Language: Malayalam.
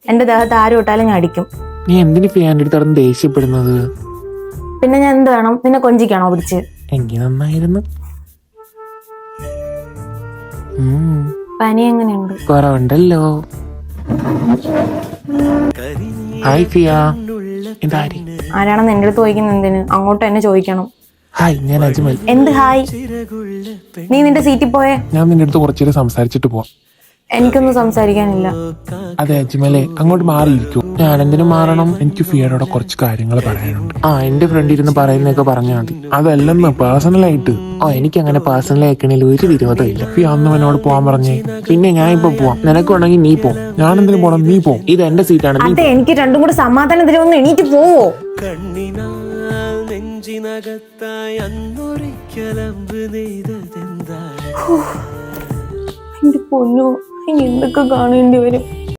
എന്റെ ദേഹത്ത് ആരും ഇട്ടാലും ഞാൻ അടിക്കും. നീ എന്തിനു ഫിയാന്റെ അടുത്ത് ദേഷ്യപ്പെടുന്നത്? പിന്നെ ഞാൻ എന്ത് വേണം? നിന്നെ കൊഞ്ചിക്കാണോ പിടിച്ച്? എങ്കിൽ നന്നായിരുന്നു. പനി എങ്ങനെയുണ്ട്? കുറവുണ്ടല്ലോ. ഹായ് ഫിയ. ഇതാരി? ആരാണെന്ന് എന്റെ അടുത്ത് ചോദിക്കുന്ന എന്തിന്? അങ്ങോട്ട് എന്നെ ചോദിക്കണം. ഹായ്, ഞാൻ അജ്മൽ. എന്ത് ഹായ്? നീ നിന്റെ സീറ്റിൽ പോയേ. ഞാൻ നിന്റെ അടുത്ത് കുറച്ചേരം സംസാരിച്ചിട്ട് പോവാം. എനിക്കൊന്നും സംസാരിക്കാനില്ല. അതെ അജ്മലെ, അങ്ങോട്ട് മാറിയിരിക്കും. ഞാൻ എന്തിനു മാറണം? എനിക്ക് ഫിയയോടെ കുറച്ച് കാര്യങ്ങൾ പറയാനുണ്ട്. എന്റെ ഫ്രണ്ട് ഇരുന്ന് പറയുന്നതൊക്കെ പറഞ്ഞാൽ മതി. അതല്ലെന്ന് പേഴ്സണലായിട്ട്. എനിക്ക് അങ്ങനെ പേഴ്സണൽ ആക്കണേൽ ഒരു വിരോധമില്ല. ഫിയ അന്ന് എന്നോട് പോവാൻ പറഞ്ഞേ. പിന്നെ ഞാൻ ഇപ്പൊ പോവാം. നിനക്ക് വേണമെങ്കിൽ നീ പോ. ഞാൻ എന്തിനു പോണം? നീ പോ. ഇത് എന്റെ സീറ്റാണ്. അതെ, എനിക്ക് രണ്ടും കൂടെ സമാധാനത്തിന് ഒന്ന് എണീറ്റ് പോവോ? എന്റെ പൊന്നോ, ഇനി എന്തൊക്കെ കാണേണ്ടി വരും.